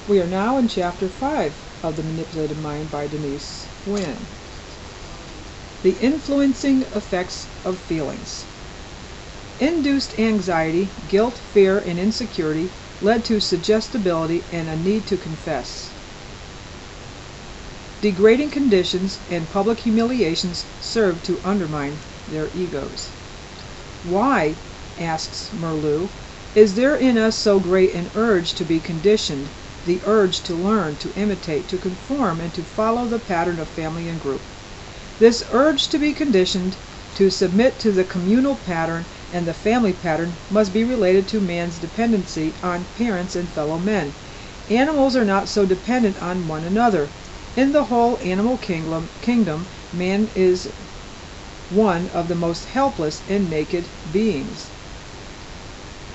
We are now in Chapter 5 of The Manipulated Mind by Denise Wynn. The influencing effects of feelings. Induced anxiety, guilt, fear, and insecurity led to suggestibility and a need to confess. Degrading conditions and public humiliations served to undermine their egos. Why, asks Merleau, is there in us so great an urge to be conditioned, the urge to learn, to imitate, to conform, and to follow the pattern of family and group? This urge to be conditioned, to submit to the communal pattern and the family pattern, must be related to man's dependency on parents and fellow men. Animals are not so dependent on one another. In the whole animal kingdom, man is one of the most helpless and naked beings.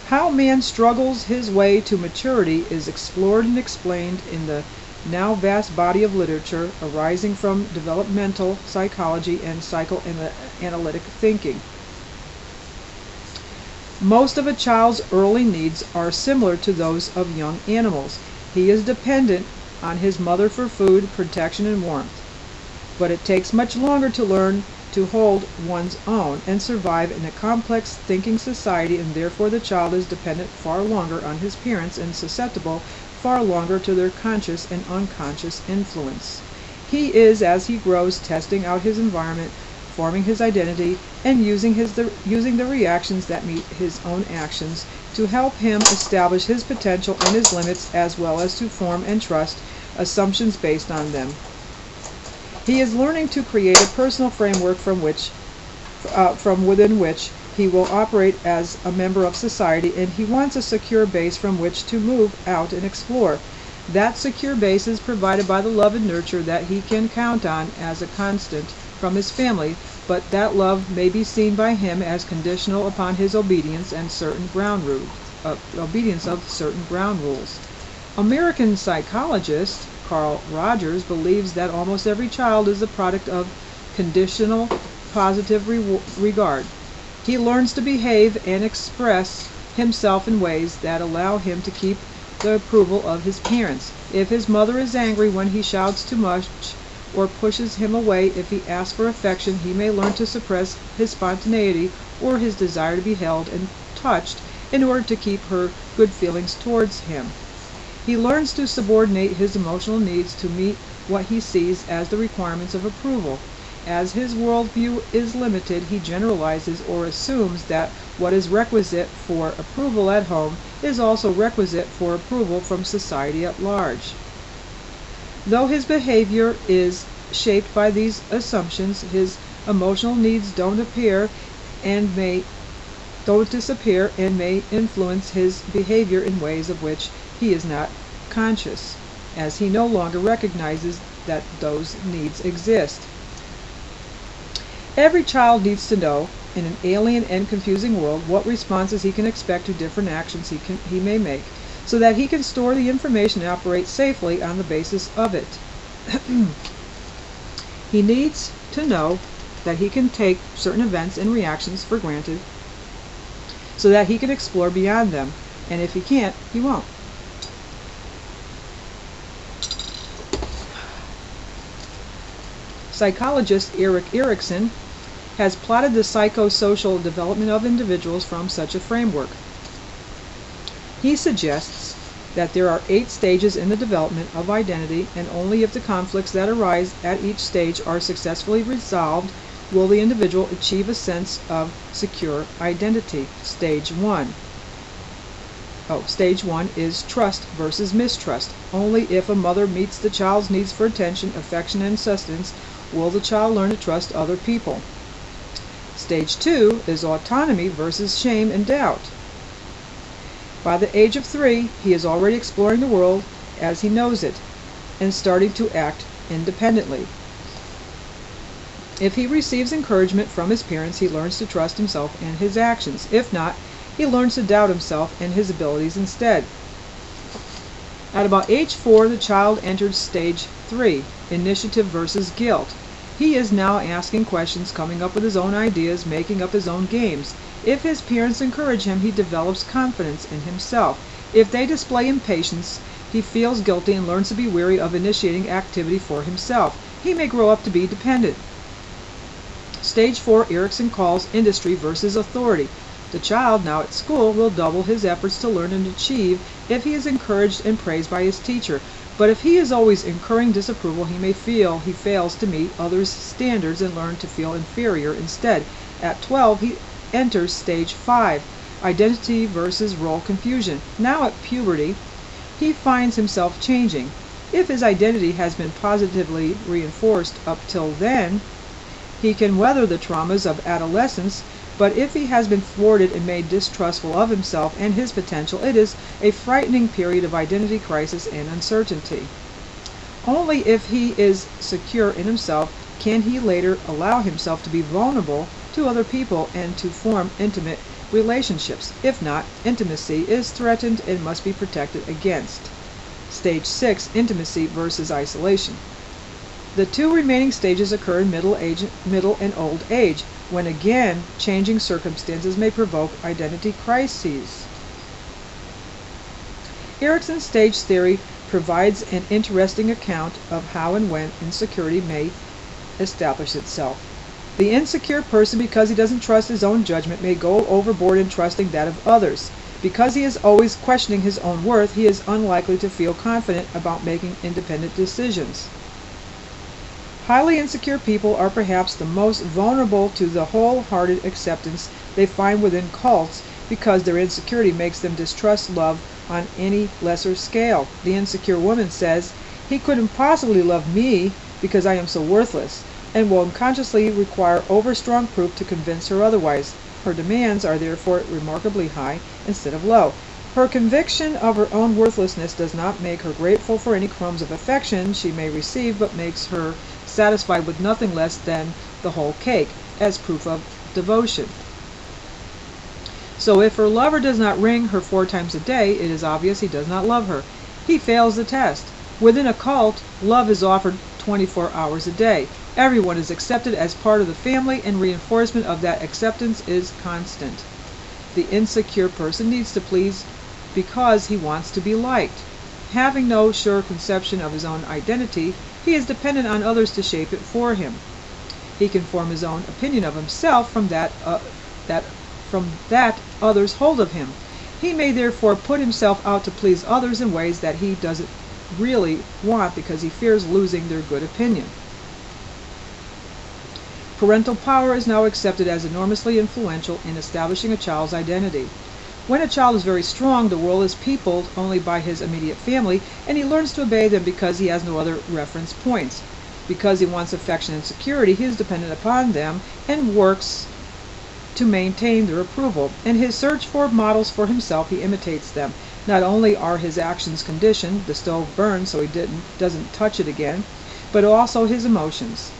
How man struggles his way to maturity is explored and explained in the now vast body of literature arising from developmental psychology and psychoanalytic thinking. Most of a child's early needs are similar to those of young animals. He is dependent on his mother for food, protection, and warmth. But it takes much longer to learn to hold one's own and survive in a complex thinking society, and therefore the child is dependent far longer on his parents and susceptible far longer to their conscious and unconscious influence. He is, as he grows, testing out his environment, forming his identity, and using the reactions that meet his own actions to help him establish his potential and his limits, as well as to form and trust assumptions based on them. He is learning to create a personal framework from within which he will operate as a member of society, and he wants a secure base from which to move out and explore. That secure base is provided by the love and nurture that he can count on as a constant from his family, but that love may be seen by him as conditional upon his obedience of certain ground rules. American psychologist Carl Rogers believes that almost every child is the product of conditional positive regard. He learns to behave and express himself in ways that allow him to keep the approval of his parents. If his mother is angry when he shouts too much or pushes him away if he asks for affection, he may learn to suppress his spontaneity or his desire to be held and touched in order to keep her good feelings towards him. He learns to subordinate his emotional needs to meet what he sees as the requirements of approval. As his worldview is limited, he generalizes or assumes that what is requisite for approval at home is also requisite for approval from society at large. Though his behavior is shaped by these assumptions, his emotional needs don't disappear and may influence his behavior in ways of which he is not conscious, as he no longer recognizes that those needs exist. Every child needs to know, in an alien and confusing world, what responses he can expect to different actions he may make, so that he can store the information and operate safely on the basis of it. He needs to know that he can take certain events and reactions for granted, so that he can explore beyond them, and if he can't, he won't. Psychologist Erik Erikson has plotted the psychosocial development of individuals from such a framework. He suggests that there are 8 stages in the development of identity, and only if the conflicts that arise at each stage are successfully resolved will the individual achieve a sense of secure identity. Stage 1 is trust versus mistrust. Only if a mother meets the child's needs for attention, affection, and sustenance will the child learn to trust other people. Stage 2 is autonomy versus shame and doubt. By the age of 3, he is already exploring the world as he knows it and starting to act independently. If he receives encouragement from his parents, he learns to trust himself and his actions. If not, he learns to doubt himself and his abilities instead. At about age 4, the child enters stage 3, initiative versus guilt. He is now asking questions, coming up with his own ideas, making up his own games. If his parents encourage him, he develops confidence in himself. If they display impatience, He feels guilty and learns to be wary of initiating activity for himself. He may grow up to be dependent. Stage 4, Erikson calls industry versus authority. The child, now at school, will double his efforts to learn and achieve if he is encouraged and praised by his teacher. But if he is always incurring disapproval, he may feel he fails to meet others' standards and learn to feel inferior instead. At 12, he enters stage 5, identity versus role confusion. Now at puberty, he finds himself changing. If his identity has been positively reinforced up till then, he can weather the traumas of adolescence, but if he has been thwarted and made distrustful of himself and his potential, it is a frightening period of identity crisis and uncertainty. Only if he is secure in himself can he later allow himself to be vulnerable to other people and to form intimate relationships. If not, intimacy is threatened and must be protected against. Stage 6, intimacy versus isolation. The two remaining stages occur in middle and old age, when again changing circumstances may provoke identity crises. Erikson's stage theory provides an interesting account of how and when insecurity may establish itself. The insecure person, because he doesn't trust his own judgment, may go overboard in trusting that of others. Because he is always questioning his own worth, he is unlikely to feel confident about making independent decisions. Highly insecure people are perhaps the most vulnerable to the wholehearted acceptance they find within cults, because their insecurity makes them distrust love on any lesser scale. The insecure woman says, "He couldn't possibly love me because I am so worthless," and will unconsciously require overstrong proof to convince her otherwise. Her demands are therefore remarkably high instead of low. Her conviction of her own worthlessness does not make her grateful for any crumbs of affection she may receive, but makes her satisfied with nothing less than the whole cake, as proof of devotion. So if her lover does not ring her 4 times a day, it is obvious he does not love her. He fails the test. Within a cult, love is offered 24 hours a day. Everyone is accepted as part of the family, and reinforcement of that acceptance is constant. The insecure person needs to please because he wants to be liked. Having no sure conception of his own identity, he is dependent on others to shape it for him. He can form his own opinion of himself from that others hold of him. He may therefore put himself out to please others in ways that he doesn't really want because he fears losing their good opinion. Parental power is now accepted as enormously influential in establishing a child's identity. When a child is very strong, the world is peopled only by his immediate family, and he learns to obey them because he has no other reference points. Because he wants affection and security, he is dependent upon them and works to maintain their approval. In his search for models for himself, he imitates them. Not only are his actions conditioned, the stove burns so he doesn't touch it again, but also his emotions.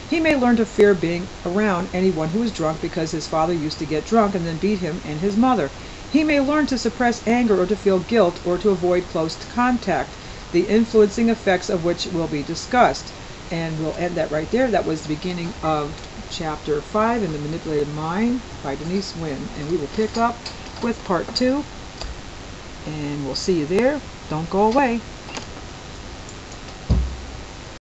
He may learn to fear being around anyone who is drunk because his father used to get drunk and then beat him and his mother. He may learn to suppress anger or to feel guilt or to avoid close contact, the influencing effects of which will be discussed. And we'll end that right there. That was the beginning of Chapter 5 in The Manipulated Mind by Denise Wynn. And we will pick up with Part 2. And we'll see you there. Don't go away.